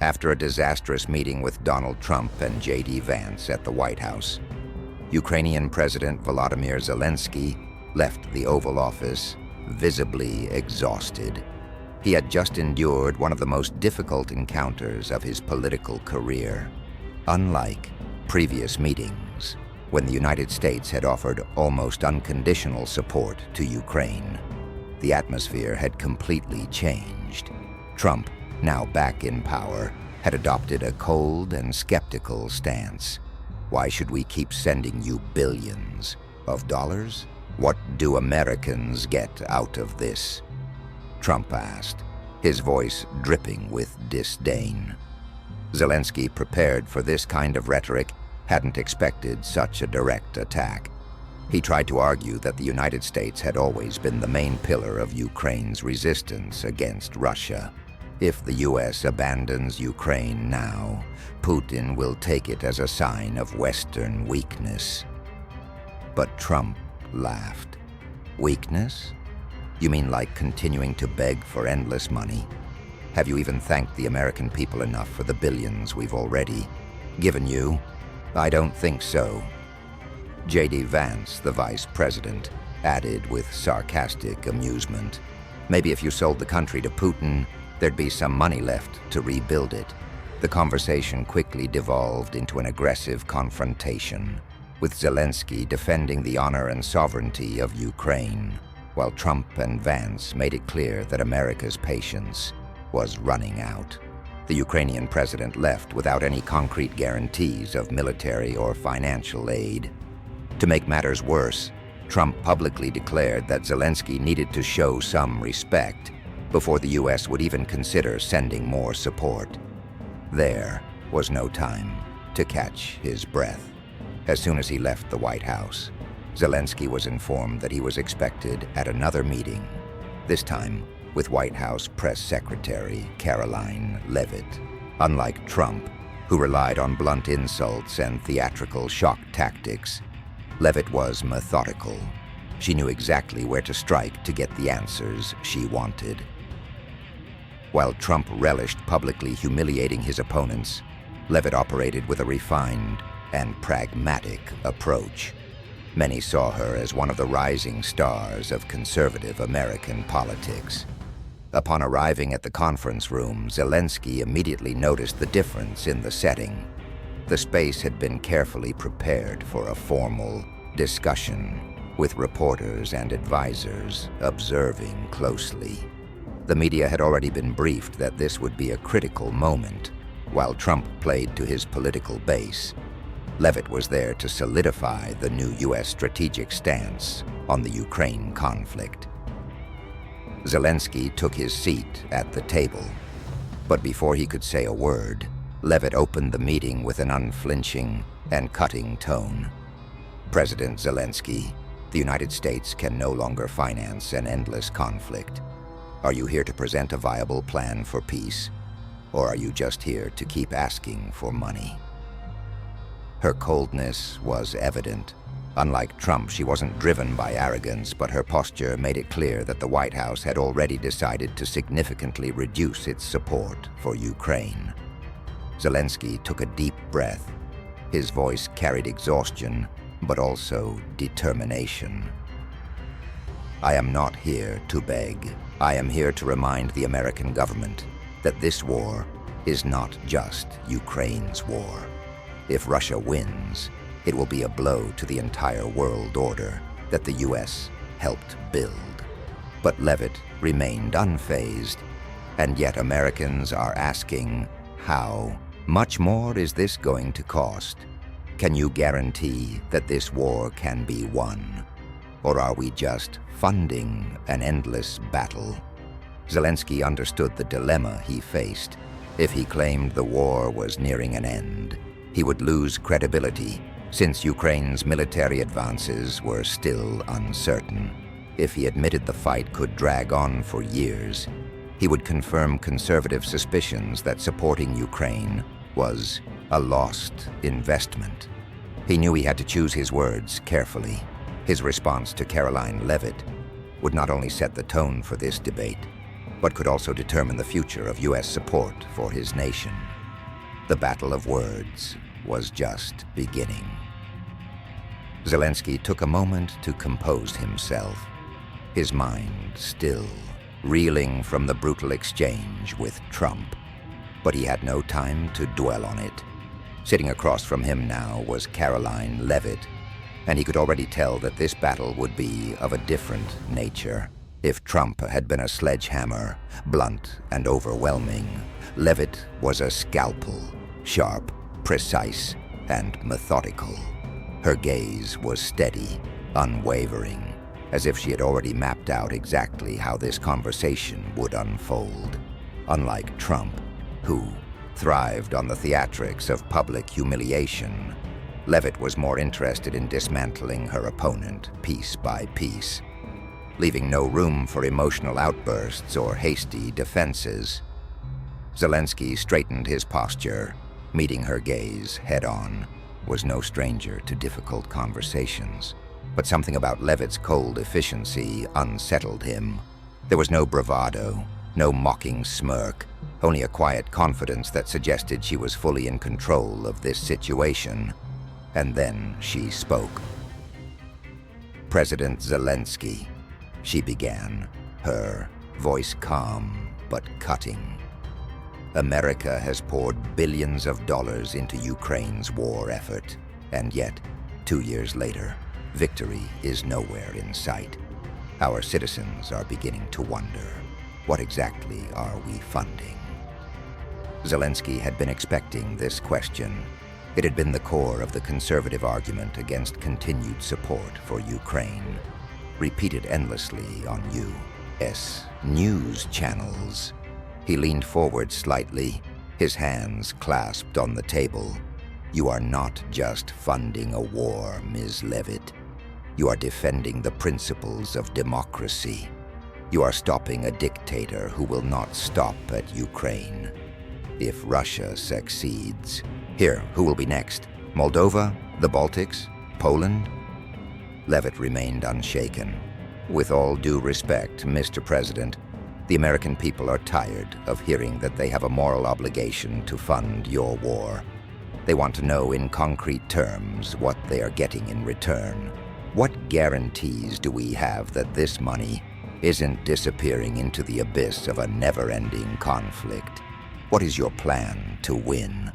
After a disastrous meeting with Donald Trump and J.D. Vance at the White House, Ukrainian President Volodymyr Zelensky left the Oval Office visibly exhausted. He had just endured one of the most difficult encounters of his political career. Unlike previous meetings, when the United States had offered almost unconditional support to Ukraine, the atmosphere had completely changed. Trump, now back in power, had adopted a cold and skeptical stance. Why should we keep sending you billions of dollars? What do Americans get out of this? Trump asked, his voice dripping with disdain. Zelensky, prepared for this kind of rhetoric, hadn't expected such a direct attack. He tried to argue that the United States had always been the main pillar of Ukraine's resistance against Russia. If the U.S. abandons Ukraine now, Putin will take it as a sign of Western weakness. But Trump laughed. Weakness? You mean like continuing to beg for endless money? Have you even thanked the American people enough for the billions we've already given you? I don't think so. J.D. Vance, the vice president, added with sarcastic amusement. Maybe if you sold the country to Putin, there'd be some money left to rebuild it. The conversation quickly devolved into an aggressive confrontation, with Zelensky defending the honor and sovereignty of Ukraine, while Trump and Vance made it clear that America's patience was running out. The Ukrainian president left without any concrete guarantees of military or financial aid. To make matters worse, Trump publicly declared that Zelensky needed to show some respect before the U.S. would even consider sending more support. There was no time to catch his breath. As soon as he left the White House, Zelensky was informed that he was expected at another meeting, this time with White House Press Secretary Karoline Leavitt. Unlike Trump, who relied on blunt insults and theatrical shock tactics, Leavitt was methodical. She knew exactly where to strike to get the answers she wanted. While Trump relished publicly humiliating his opponents, Leavitt operated with a refined and pragmatic approach. Many saw her as one of the rising stars of conservative American politics. Upon arriving at the conference room, Zelensky immediately noticed the difference in the setting. The space had been carefully prepared for a formal discussion, with reporters and advisors observing closely. The media had already been briefed that this would be a critical moment. While Trump played to his political base, Leavitt was there to solidify the new U.S. strategic stance on the Ukraine conflict. Zelensky took his seat at the table, but before he could say a word, Leavitt opened the meeting with an unflinching and cutting tone. President Zelensky, the United States can no longer finance an endless conflict. Are you here to present a viable plan for peace, or are you just here to keep asking for money? Her coldness was evident. Unlike Trump, she wasn't driven by arrogance, but her posture made it clear that the White House had already decided to significantly reduce its support for Ukraine. Zelensky took a deep breath. His voice carried exhaustion, but also determination. I am not here to beg. I am here to remind the American government that this war is not just Ukraine's war. If Russia wins, it will be a blow to the entire world order that the U.S. helped build. But Leavitt remained unfazed, and yet Americans are asking, how much more is this going to cost? Can you guarantee that this war can be won? Or are we just funding an endless battle? Zelensky understood the dilemma he faced. If he claimed the war was nearing an end, he would lose credibility, since Ukraine's military advances were still uncertain. If he admitted the fight could drag on for years, he would confirm conservative suspicions that supporting Ukraine was a lost investment. He knew he had to choose his words carefully. His response to Karoline Leavitt would not only set the tone for this debate, but could also determine the future of U.S. support for his nation. The battle of words was just beginning. Zelensky took a moment to compose himself, his mind still reeling from the brutal exchange with Trump. But he had no time to dwell on it. Sitting across from him now was Karoline Leavitt, and he could already tell that this battle would be of a different nature. If Trump had been a sledgehammer, blunt and overwhelming, Leavitt was a scalpel, sharp, precise, and methodical. Her gaze was steady, unwavering, as if she had already mapped out exactly how this conversation would unfold. Unlike Trump, who thrived on the theatrics of public humiliation, Leavitt was more interested in dismantling her opponent piece by piece, leaving no room for emotional outbursts or hasty defenses. Zelensky straightened his posture, meeting her gaze head-on. Was no stranger to difficult conversations, but something about Leavitt's cold efficiency unsettled him. There was no bravado, no mocking smirk, only a quiet confidence that suggested she was fully in control of this situation. And then she spoke. "President Zelensky," she began, her voice calm but cutting. "America has poured billions of dollars into Ukraine's war effort, and yet, 2 years later, victory is nowhere in sight. Our citizens are beginning to wonder, what exactly are we funding?" Zelensky had been expecting this question. It had been the core of the conservative argument against continued support for Ukraine, repeated endlessly on U.S. news channels. He leaned forward slightly, his hands clasped on the table. "You are not just funding a war, Ms. Leavitt. You are defending the principles of democracy. You are stopping a dictator who will not stop at Ukraine. If Russia succeeds..." Here, who will be next? Moldova? The Baltics? Poland? Leavitt remained unshaken. "With all due respect, Mr. President, the American people are tired of hearing that they have a moral obligation to fund your war. They want to know in concrete terms what they are getting in return. What guarantees do we have that this money isn't disappearing into the abyss of a never-ending conflict? What is your plan to win?"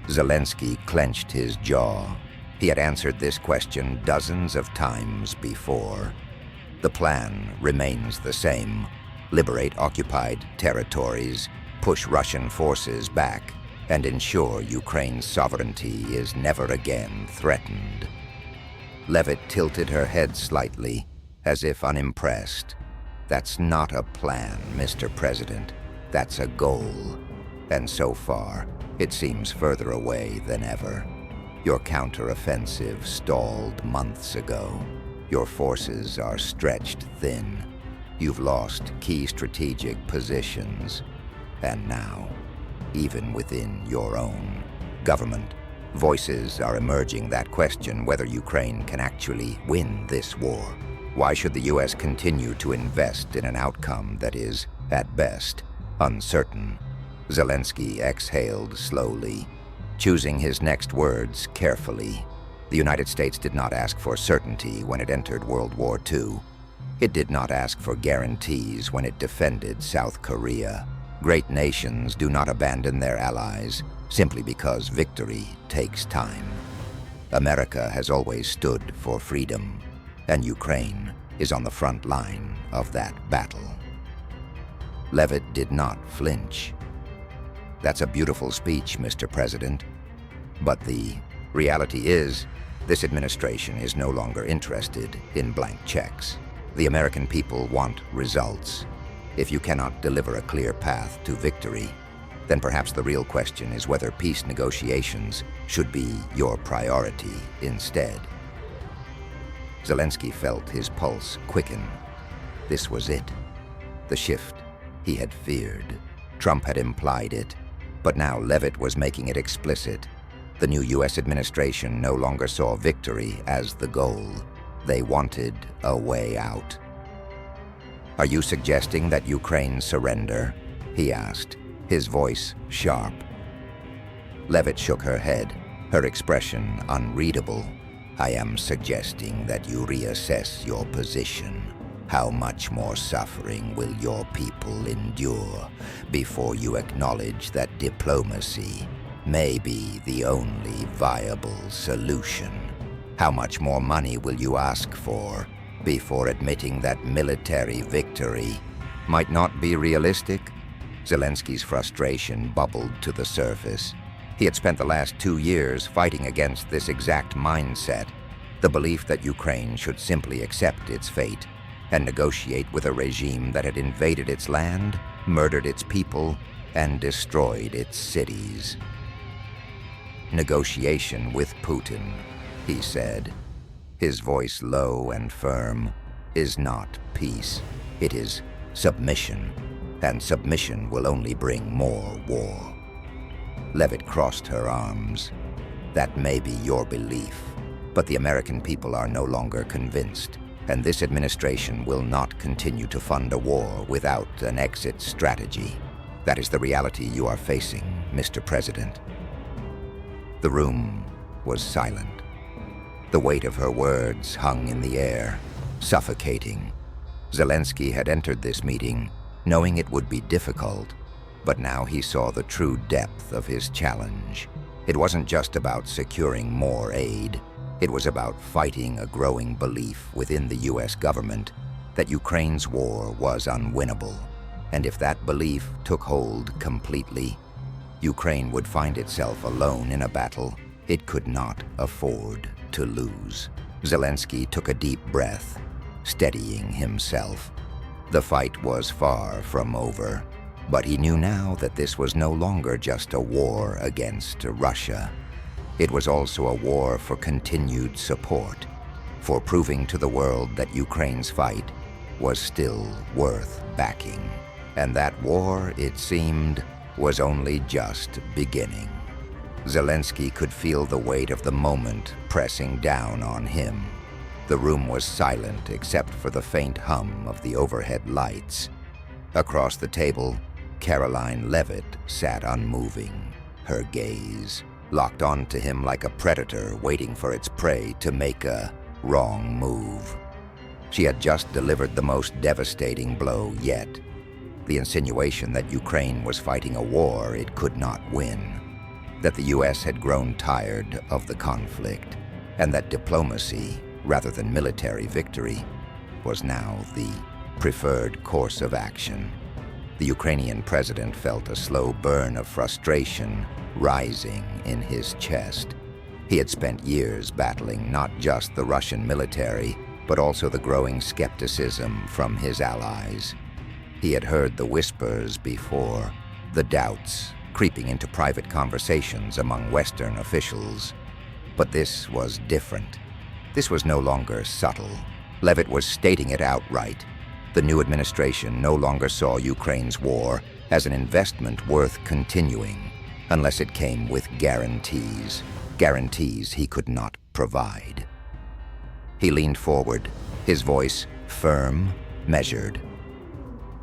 Zelensky clenched his jaw. He had answered this question dozens of times before. The plan remains the same. Liberate occupied territories, push Russian forces back, and ensure Ukraine's sovereignty is never again threatened. Leavitt tilted her head slightly, as if unimpressed. "That's not a plan, Mr. President. That's a goal. And so far, it seems further away than ever. Your counteroffensive stalled months ago. Your forces are stretched thin. You've lost key strategic positions. And now, even within your own government, voices are emerging that question whether Ukraine can actually win this war. Why should the U.S. continue to invest in an outcome that is, at best, uncertain?" Zelensky exhaled slowly, choosing his next words carefully. The United States did not ask for certainty when it entered World War II. It did not ask for guarantees when it defended South Korea. Great nations do not abandon their allies simply because victory takes time. America has always stood for freedom, and Ukraine is on the front line of that battle. Leavitt did not flinch. "That's a beautiful speech, Mr. President. But the reality is, this administration is no longer interested in blank checks. The American people want results. If you cannot deliver a clear path to victory, then perhaps the real question is whether peace negotiations should be your priority instead." Zelensky felt his pulse quicken. This was it. The shift he had feared. Trump had implied it, but now Leavitt was making it explicit. The new U.S. administration no longer saw victory as the goal. They wanted a way out. "Are you suggesting that Ukraine surrender?" he asked, his voice sharp. Leavitt shook her head, her expression unreadable. I am suggesting that you reassess your position. How much more suffering will your people endure before you acknowledge that diplomacy may be the only viable solution? How much more money will you ask for before admitting that military victory might not be realistic? Zelensky's frustration bubbled to the surface. He had spent the last 2 years fighting against this exact mindset, the belief that Ukraine should simply accept its fate and negotiate with a regime that had invaded its land, murdered its people, and destroyed its cities. Negotiation with Putin, he said, his voice low and firm, is not peace. It is submission, and submission will only bring more war. Leavitt crossed her arms. That may be your belief, but the American people are no longer convinced, and this administration will not continue to fund a war without an exit strategy. That is the reality you are facing, Mr. President. The room was silent. The weight of her words hung in the air, suffocating. Zelensky had entered this meeting knowing it would be difficult, but now he saw the true depth of his challenge. It wasn't just about securing more aid. It was about fighting a growing belief within the U.S. government that Ukraine's war was unwinnable. And if that belief took hold completely, Ukraine would find itself alone in a battle it could not afford to lose. Zelensky took a deep breath, steadying himself. The fight was far from over, but he knew now that this was no longer just a war against Russia. It was also a war for continued support, for proving to the world that Ukraine's fight was still worth backing. And that war, it seemed, was only just beginning. Zelensky could feel the weight of the moment pressing down on him. The room was silent except for the faint hum of the overhead lights. Across the table, Karoline Leavitt sat unmoving, her gaze locked onto him like a predator waiting for its prey to make a wrong move. She had just delivered the most devastating blow yet, the insinuation that Ukraine was fighting a war it could not win, that the U.S. had grown tired of the conflict, and that diplomacy, rather than military victory, was now the preferred course of action. The Ukrainian president felt a slow burn of frustration rising in his chest. He had spent years battling not just the Russian military, but also the growing skepticism from his allies. He had heard the whispers before, the doubts creeping into private conversations among Western officials. But this was different. This was no longer subtle. Leavitt was stating it outright. The new administration no longer saw Ukraine's war as an investment worth continuing, unless it came with guarantees he could not provide. He leaned forward, his voice firm, measured.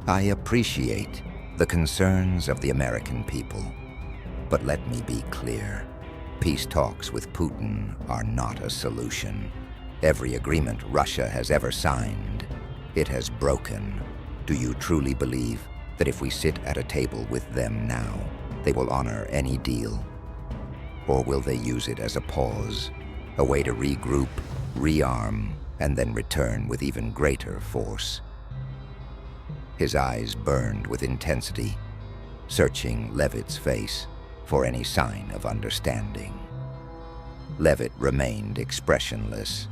I appreciate the concerns of the American people, but let me be clear. Peace talks with Putin are not a solution. Every agreement Russia has ever signed, it has broken. Do you truly believe that if we sit at a table with them now, they will honor any deal? Or will they use it as a pause, a way to regroup, rearm, and then return with even greater force? His eyes burned with intensity, searching Leavitt's face for any sign of understanding. Leavitt remained expressionless.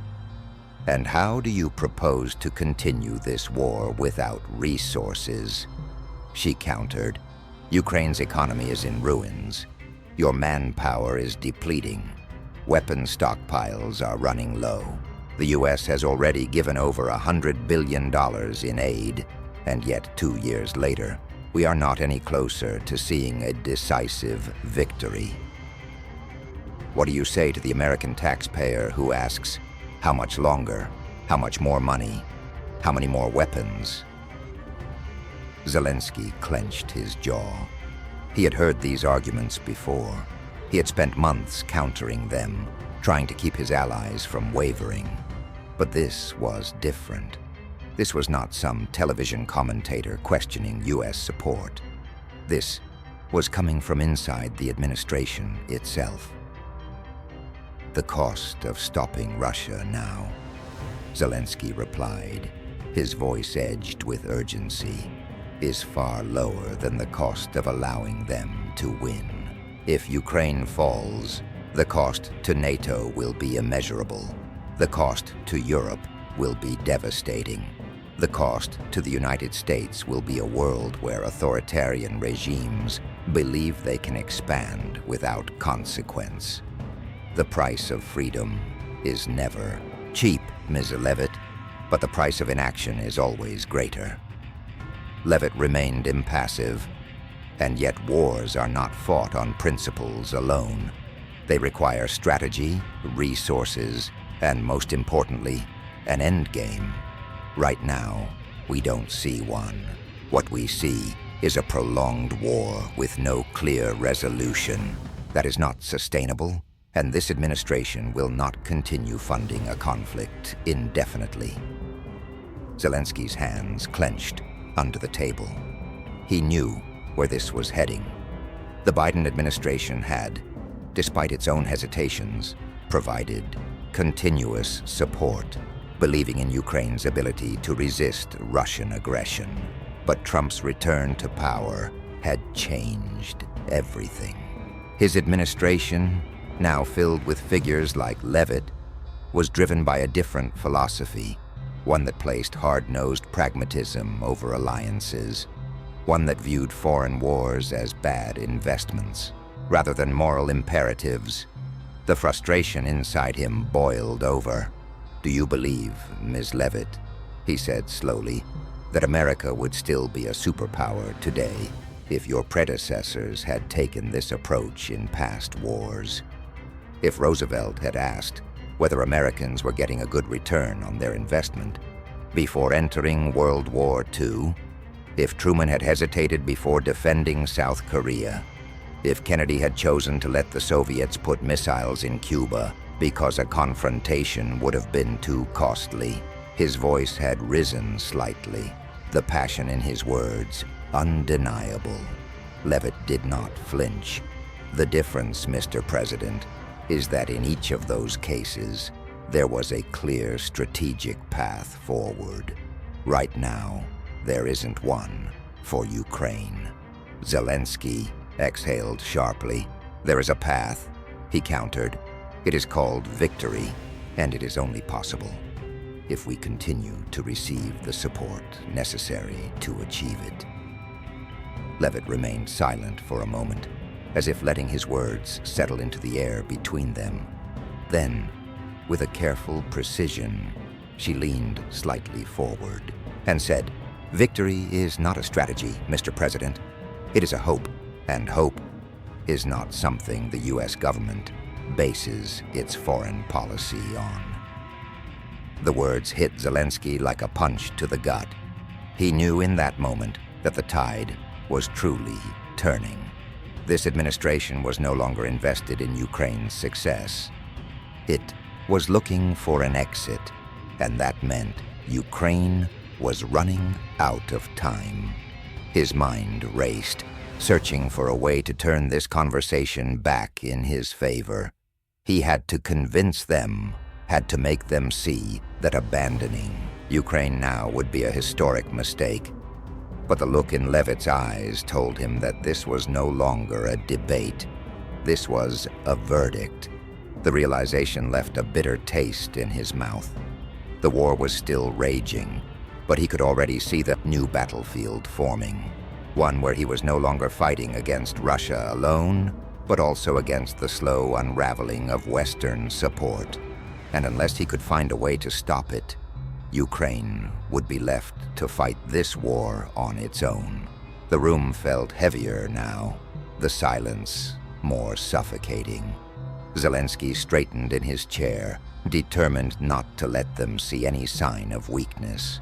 And how do you propose to continue this war without resources? She countered. Ukraine's economy is in ruins. Your manpower is depleting. Weapon stockpiles are running low. The U.S. has already given over $100 billion in aid, and yet 2 years later, we are not any closer to seeing a decisive victory. What do you say to the American taxpayer who asks, how much longer? How much more money? How many more weapons? Zelensky clenched his jaw. He had heard these arguments before. He had spent months countering them, trying to keep his allies from wavering. But this was different. This was not some television commentator questioning U.S. support. This was coming from inside the administration itself. "The cost of stopping Russia now," Zelensky replied, his voice edged with urgency, "is far lower than the cost of allowing them to win. If Ukraine falls, the cost to NATO will be immeasurable. The cost to Europe will be devastating. The cost to the United States will be a world where authoritarian regimes believe they can expand without consequence. The price of freedom is never cheap, Ms. Leavitt, but the price of inaction is always greater." Leavitt remained impassive, and yet wars are not fought on principles alone. They require strategy, resources, and most importantly, an endgame. Right now, we don't see one. What we see is a prolonged war with no clear resolution. That is not sustainable, and this administration will not continue funding a conflict indefinitely. Zelensky's hands clenched under the table. He knew where this was heading. The Biden administration had, despite its own hesitations, provided continuous support, believing in Ukraine's ability to resist Russian aggression. But Trump's return to power had changed everything. His administration, now filled with figures like Leavitt, was driven by a different philosophy, one that placed hard-nosed pragmatism over alliances, one that viewed foreign wars as bad investments, rather than moral imperatives. The frustration inside him boiled over. "Do you believe, Ms. Leavitt," he said slowly, "that America would still be a superpower today if your predecessors had taken this approach in past wars? If Roosevelt had asked whether Americans were getting a good return on their investment before entering World War II, if Truman had hesitated before defending South Korea, if Kennedy had chosen to let the Soviets put missiles in Cuba because a confrontation would have been too costly." His voice had risen slightly, the passion in his words undeniable. Leavitt did not flinch. "The difference, Mr. President, is that in each of those cases, there was a clear strategic path forward. Right now, there isn't one for Ukraine." Zelensky exhaled sharply. "There is a path," he countered. "It is called victory, and it is only possible if we continue to receive the support necessary to achieve it." Leavitt remained silent for a moment, as if letting his words settle into the air between them. Then, with a careful precision, she leaned slightly forward and said, "Victory is not a strategy, Mr. President. It is a hope, and hope is not something the U.S. government bases its foreign policy on." The words hit Zelensky like a punch to the gut. He knew in that moment that the tide was truly turning. This administration was no longer invested in Ukraine's success. It was looking for an exit, and that meant Ukraine was running out of time. His mind raced, searching for a way to turn this conversation back in his favor. He had to convince them, had to make them see that abandoning Ukraine now would be a historic mistake. But the look in Leavitt's eyes told him that this was no longer a debate. This was a verdict. The realization left a bitter taste in his mouth. The war was still raging, but he could already see the new battlefield forming. One where he was no longer fighting against Russia alone, but also against the slow unraveling of Western support. And unless he could find a way to stop it, Ukraine would be left to fight this war on its own. The room felt heavier now, the silence more suffocating. Zelensky straightened in his chair, determined not to let them see any sign of weakness.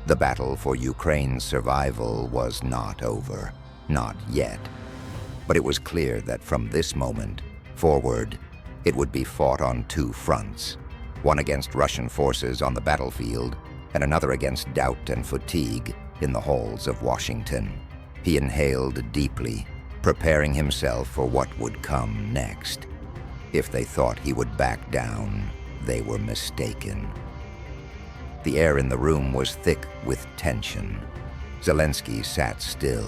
The battle for Ukraine's survival was not over, not yet. But it was clear that from this moment, Forward, it would be fought on two fronts, one against Russian forces on the battlefield and another against doubt and fatigue in the halls of Washington. He inhaled deeply, preparing himself for what would come next. If they thought he would back down, they were mistaken. The air in the room was thick with tension. Zelensky sat still,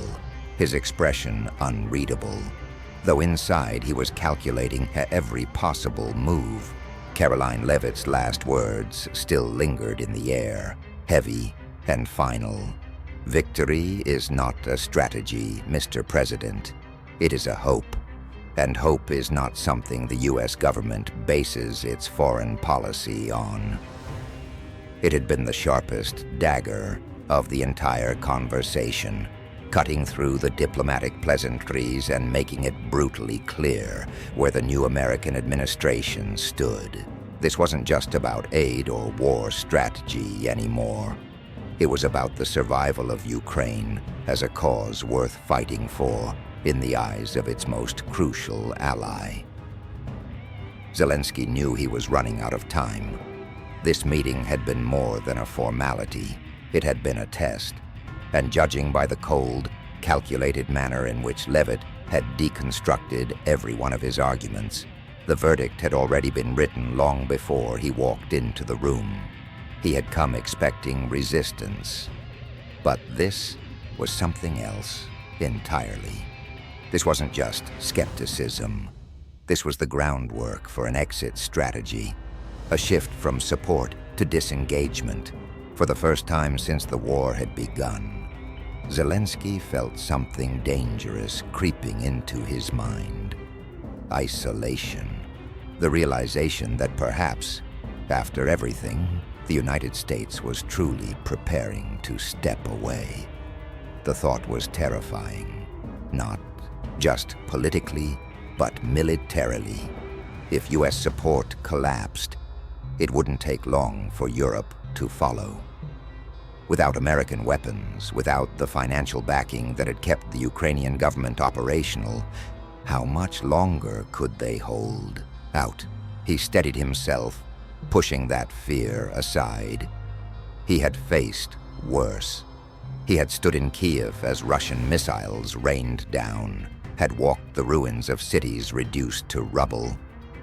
his expression unreadable, though inside he was calculating every possible move. Karoline Leavitt's last words still lingered in the air, heavy and final. "Victory is not a strategy, Mr. President. It is a hope. And hope is not something the U.S. government bases its foreign policy on." It had been the sharpest dagger of the entire conversation, cutting through the diplomatic pleasantries and making it brutally clear where the new American administration stood. This wasn't just about aid or war strategy anymore. It was about the survival of Ukraine as a cause worth fighting for in the eyes of its most crucial ally. Zelensky knew he was running out of time. This meeting had been more than a formality. It had been a test, and judging by the cold, calculated manner in which Leavitt had deconstructed every one of his arguments, the verdict had already been written long before he walked into the room. He had come expecting resistance, but this was something else entirely. This wasn't just skepticism. This was the groundwork for an exit strategy, a shift from support to disengagement. For the first time since the war had begun, Zelensky felt something dangerous creeping into his mind. Isolation. The realization that perhaps, after everything, the United States was truly preparing to step away. The thought was terrifying, not just politically, but militarily. If U.S. support collapsed, it wouldn't take long for Europe to follow. Without American weapons, without the financial backing that had kept the Ukrainian government operational, how much longer could they hold out? He steadied himself, pushing that fear aside. He had faced worse. He had stood in Kiev as Russian missiles rained down, had walked the ruins of cities reduced to rubble,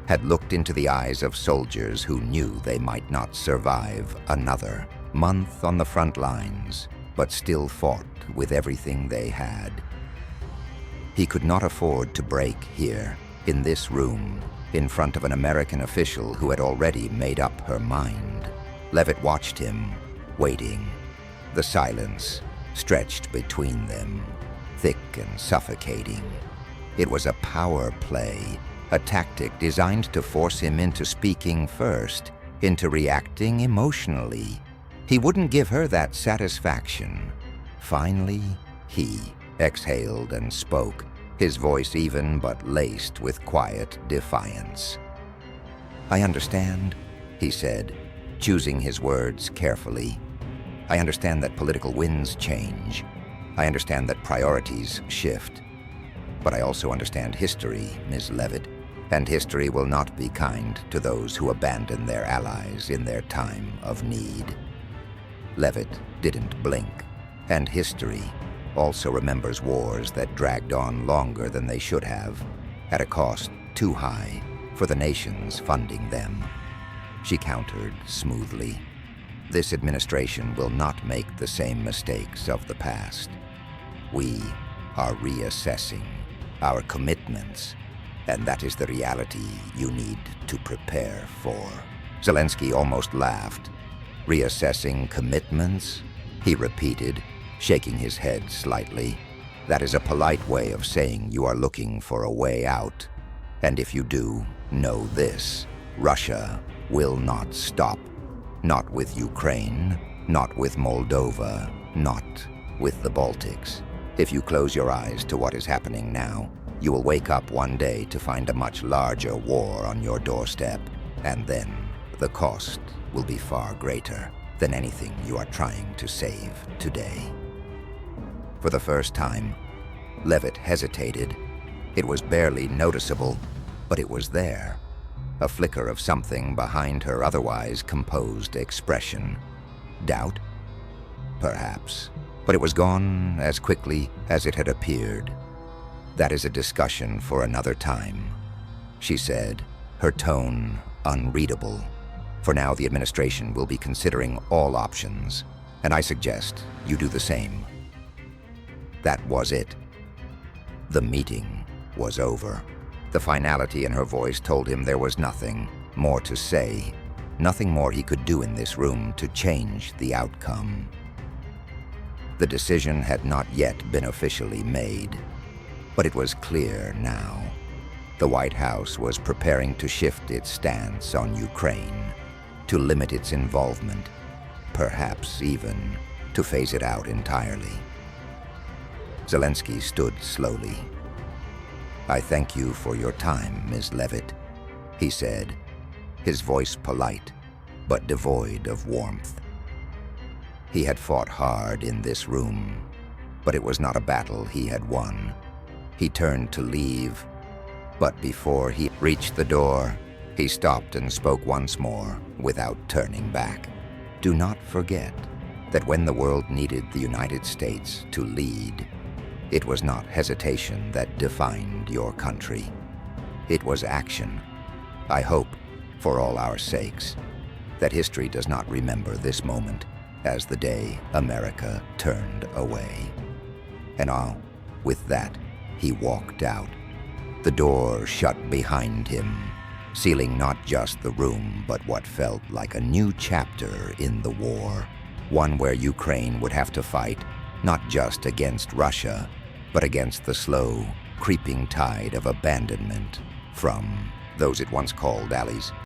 had looked into the eyes of soldiers who knew they might not survive another month on the front lines, but still fought with everything they had. He could not afford to break here, in this room, in front of an American official who had already made up her mind. Leavitt watched him, waiting. The silence stretched between them, thick and suffocating. It was a power play, a tactic designed to force him into speaking first, into reacting emotionally. He wouldn't give her that satisfaction. Finally, he exhaled and spoke, his voice even but laced with quiet defiance. "I understand," he said, choosing his words carefully. "I understand that political winds change. I understand that priorities shift. But I also understand history, Ms. Leavitt, and history will not be kind to those who abandon their allies in their time of need." Leavitt didn't blink, and history also remembers wars that dragged on longer than they should have, at a cost too high for the nations funding them. She countered smoothly. "This administration will not make the same mistakes of the past. We are reassessing our commitments, and that is the reality you need to prepare for." Zelensky almost laughed. "Reassessing commitments?" he repeated, shaking his head slightly. "That is a polite way of saying you are looking for a way out. And if you do, know this: Russia will not stop. Not with Ukraine, not with Moldova, not with the Baltics. If you close your eyes to what is happening now, you will wake up one day to find a much larger war on your doorstep, and then the cost will be far greater than anything you are trying to save today." For the first time, Leavitt hesitated. It was barely noticeable, but it was there, a flicker of something behind her otherwise composed expression. Doubt? Perhaps. But it was gone as quickly as it had appeared. That is a discussion for another time, she said, her tone unreadable. For now, the administration will be considering all options, and I suggest you do the same. That was it. The meeting was over. The finality in her voice told him there was nothing more to say, nothing more he could do in this room to change the outcome. The decision had not yet been officially made, but it was clear now. The White House was preparing to shift its stance on Ukraine, to limit its involvement, perhaps even to phase it out entirely. Zelensky stood slowly. "I thank you for your time, Ms. Leavitt," he said, his voice polite but devoid of warmth. He had fought hard in this room, but it was not a battle he had won. He turned to leave, but before he reached the door, he stopped and spoke once more without turning back. "Do not forget that when the world needed the United States to lead, it was not hesitation that defined your country. It was action. I hope, for all our sakes, that history does not remember this moment as the day America turned away." And with that, he walked out. The door shut behind him, sealing not just the room, but what felt like a new chapter in the war, one where Ukraine would have to fight not just against Russia, but against the slow, creeping tide of abandonment from those it once called allies.